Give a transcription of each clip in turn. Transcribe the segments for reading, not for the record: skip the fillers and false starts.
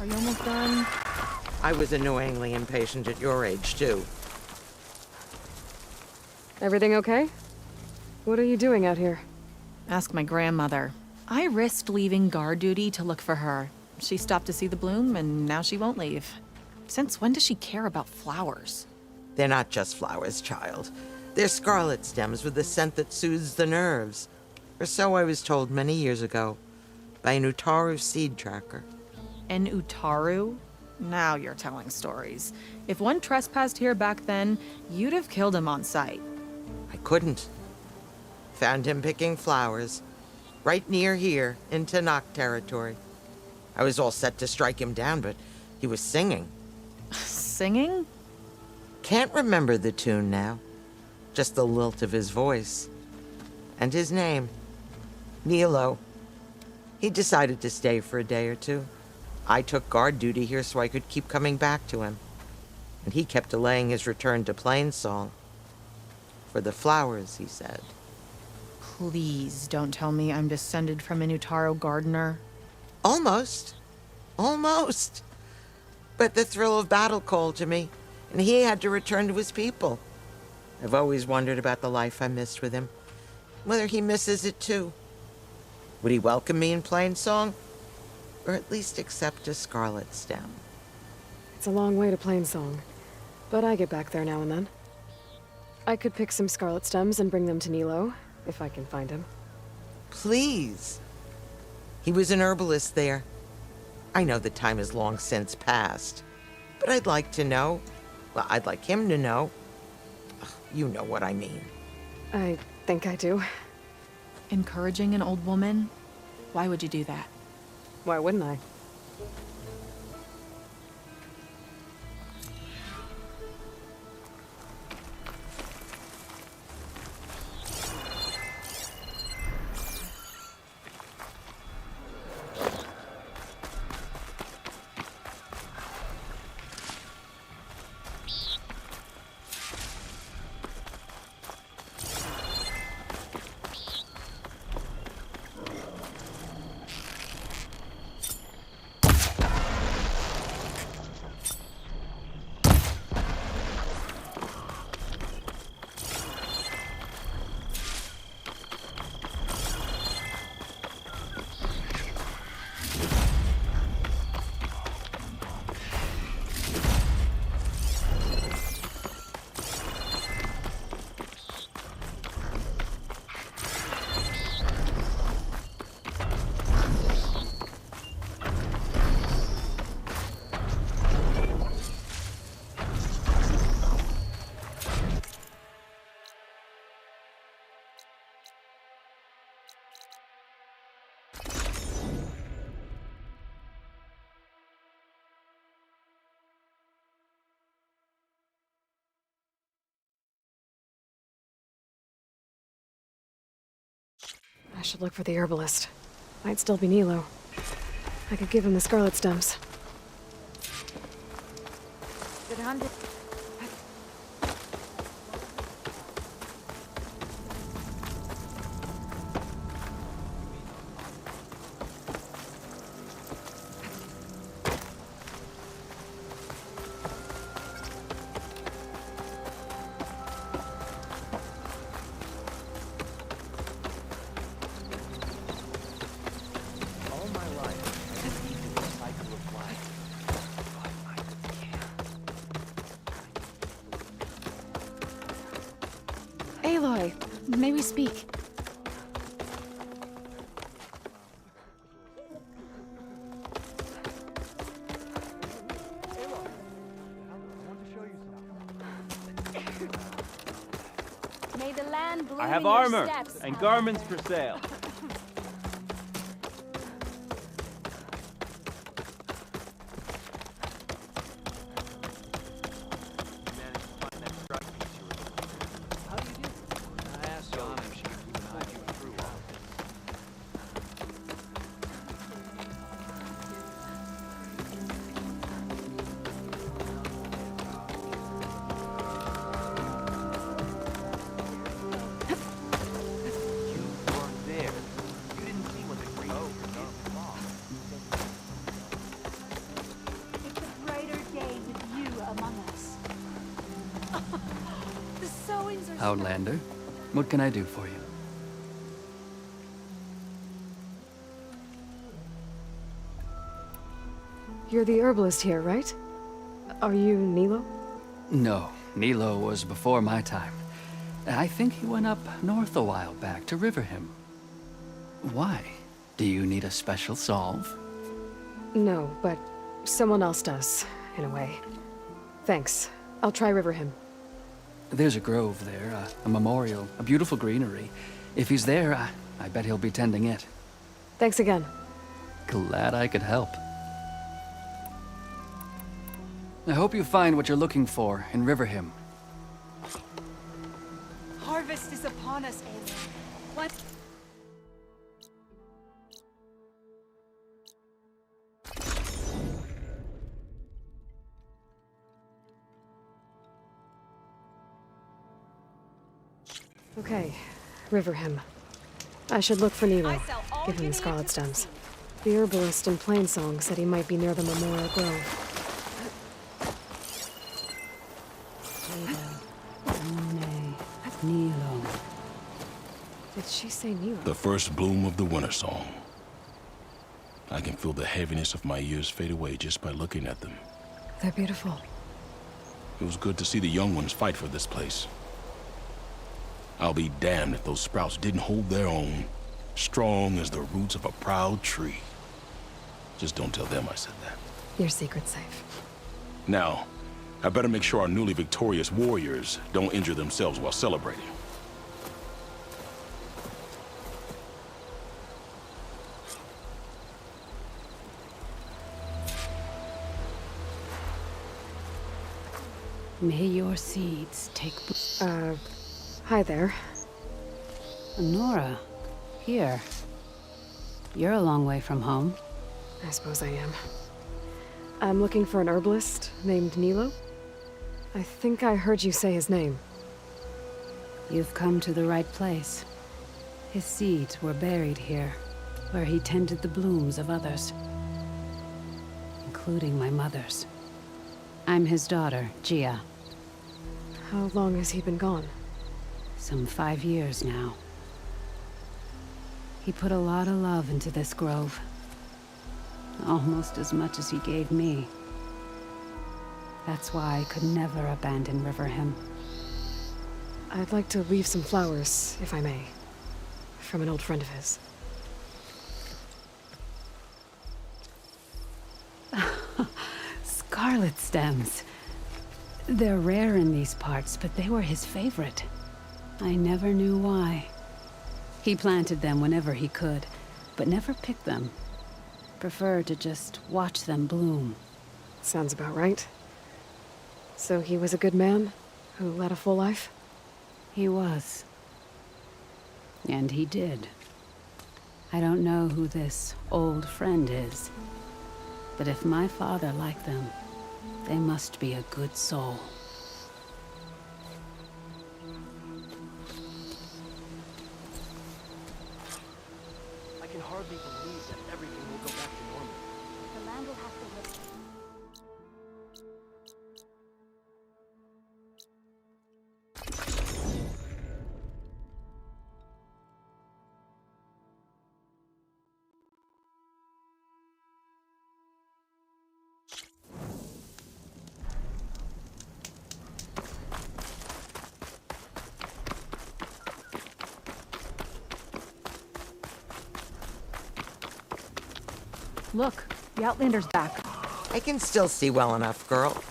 Are you almost done? I was annoyingly impatient at your age, too. Everything okay? What are you doing out here? Ask my grandmother. I risked leaving guard duty to look for her. She stopped to see the bloom, and now she won't leave. Since when does she care about flowers? They're not just flowers, child. They're scarlet stems with a scent that soothes the nerves. Or so I was told many years ago, by an Utaru seed tracker. An Utaru? Now you're telling stories. If one trespassed here back then, you'd have killed him on sight. I couldn't. Found him picking flowers, right near here, in Tanakh territory. I was all set to strike him down, but he was singing. Singing? Can't remember the tune now. Just the lilt of his voice. And his name. Nilo. He decided to stay for a day or two. I took guard duty here so I could keep coming back to him. And he kept delaying his return to Plainsong. For the flowers, he said. Please don't tell me I'm descended from an Utaru gardener. Almost. Almost. But the thrill of battle called to me, and he had to return to his people. I've always wondered about the life I missed with him, whether he misses it too. Would he welcome me in Plainsong? Or at least accept a scarlet stem? It's a long way to Plainsong, but I get back there now and then. I could pick some scarlet stems and bring them to Nilo, if I can find him. Please. He was an herbalist there. I know the time has long since passed, but I'd like to know. Well, I'd like him to know. Ugh, you know what I mean. I think I do. Encouraging an old woman? Why would you do that? Why wouldn't I? I should look for the herbalist. Might still be Nilo. I could give him the scarlet stems. Aloy, may we speak? May the land bloom I have in your armor steps, and Aloy. garments for sale. You weren't there. Outlander. What can I do for you? You're the herbalist here, right? Are you Nilo? No, Nilo was before my time. I think he went up north a while back to Riverhim. Why? Do you need a special solve? No, but someone else does, in a way. Thanks. I'll try Riverhim. There's a grove there, a memorial, a beautiful greenery. If he's there, I bet he'll be tending it. Thanks again. Glad I could help. I hope you find what you're looking for in Riverhim. Harvest is upon us, Aelin. What? Okay, Riverhim. I should look for Nilo, I sell all give him you the need scarlet to stems. succeed. The herbalist in Plainsong said he might be near the Memorial Grove. Nilo. Did she say Nilo? The first bloom of the winter song. I can feel the heaviness of my years fade away just by looking at them. They're beautiful. It was good to see the young ones fight for this place. I'll be damned if those sprouts didn't hold their own, strong as the roots of a proud tree. Just don't tell them I said that. Your secret's safe. Now, I better make sure our newly victorious warriors don't injure themselves while celebrating. May your seeds take... Hi there. Nora, here. You're a long way from home. I suppose I am. I'm looking for an herbalist named Nilo. I think I heard you say his name. You've come to the right place. His seeds were buried here, where he tended the blooms of others, including my mother's. I'm his daughter, Gia. How long has he been gone? Some 5 years now. He put a lot of love into this grove. Almost as much as he gave me. That's why I could never abandon Riverhim. I'd like to leave some flowers, if I may. From an old friend of his. Scarlet stems. They're rare in these parts, but they were his favorite. I never knew why. He planted them whenever he could, but never picked them. Preferred to just watch them bloom. Sounds about right. So he was a good man who led a full life? He was. And he did. I don't know who this old friend is, but if my father liked them, they must be a good soul. I can hardly believe that everything will go back to normal. The land will have to live. Look, the Outlander's back. I can still see well enough, girl.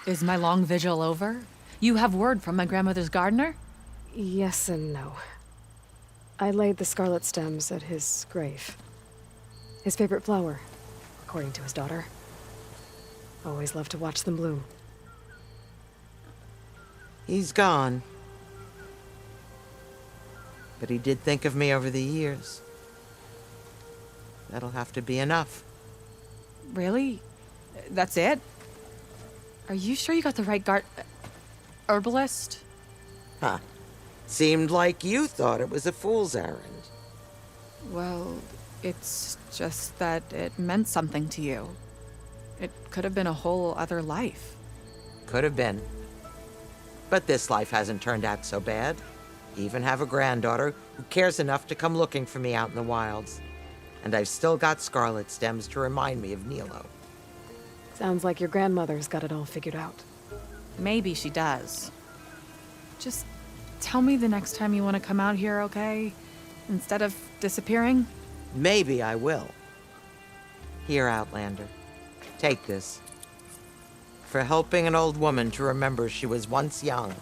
Is my long vigil over? You have word from my grandmother's gardener? Yes and no. I laid the scarlet stems at his grave. His favorite flower, according to his daughter. Always loved to watch them bloom. He's gone. But he did think of me over the years. That'll have to be enough. Really? That's it? Are you sure you got the right herbalist? Huh. Seemed like you thought it was a fool's errand. Well, it's just that it meant something to you. It could have been a whole other life. Could have been. But this life hasn't turned out so bad. Even have a granddaughter who cares enough to come looking for me out in the wilds. And I've still got scarlet stems to remind me of Nilo. Sounds like your grandmother's got it all figured out. Maybe she does. Just tell me the next time you want to come out here, okay? Instead of disappearing? Maybe I will. Here, Outlander. Take this. For helping an old woman to remember she was once young.